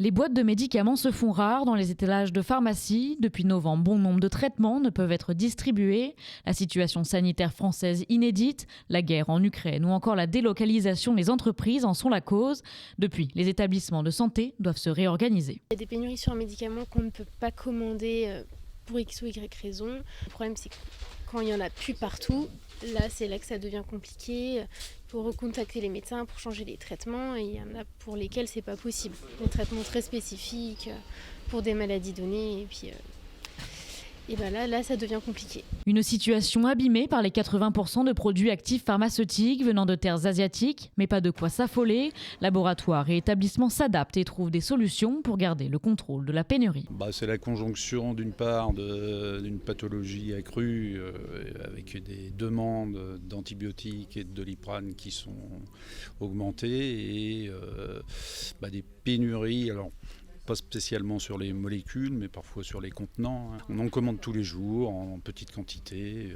Les boîtes de médicaments se font rares dans les étalages de pharmacie. Depuis novembre, bon nombre de traitements ne peuvent être distribués. La situation sanitaire française inédite, la guerre en Ukraine ou encore la délocalisation des entreprises en sont la cause. Depuis, les établissements de santé doivent se réorganiser. Il y a des pénuries sur un médicament qu'on ne peut pas commander pour X ou Y raison. Le problème, c'est que quand il n'y en a plus partout, c'est là que ça devient compliqué. Il faut recontacter les médecins pour changer les traitements et il y en a pour lesquels c'est pas possible. Des traitements très spécifiques pour des maladies données et là, ça devient compliqué. Une situation abîmée par les 80% de produits actifs pharmaceutiques venant de terres asiatiques, mais pas de quoi s'affoler. Laboratoires et établissements s'adaptent et trouvent des solutions pour garder le contrôle de la pénurie. C'est la conjonction d'une part d'une pathologie accrue avec des demandes d'antibiotiques et de Doliprane qui sont augmentées et des pénuries. Alors, pas spécialement sur les molécules, mais parfois sur les contenants. On en commande tous les jours, en petite quantité,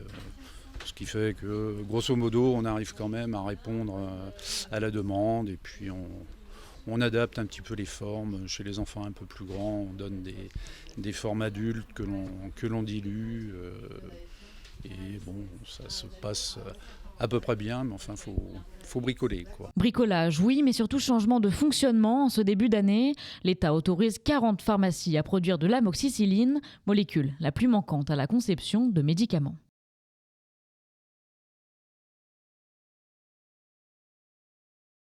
ce qui fait que, grosso modo, on arrive quand même à répondre à la demande, et puis on adapte un petit peu les formes. Chez les enfants un peu plus grands, on donne des formes adultes que l'on dilue, et ça se passe à peu près bien, mais enfin, faut bricoler, quoi. Bricolage, oui, mais surtout changement de fonctionnement. En ce début d'année, l'État autorise 40 pharmacies à produire de l'amoxicilline, molécule la plus manquante à la conception de médicaments.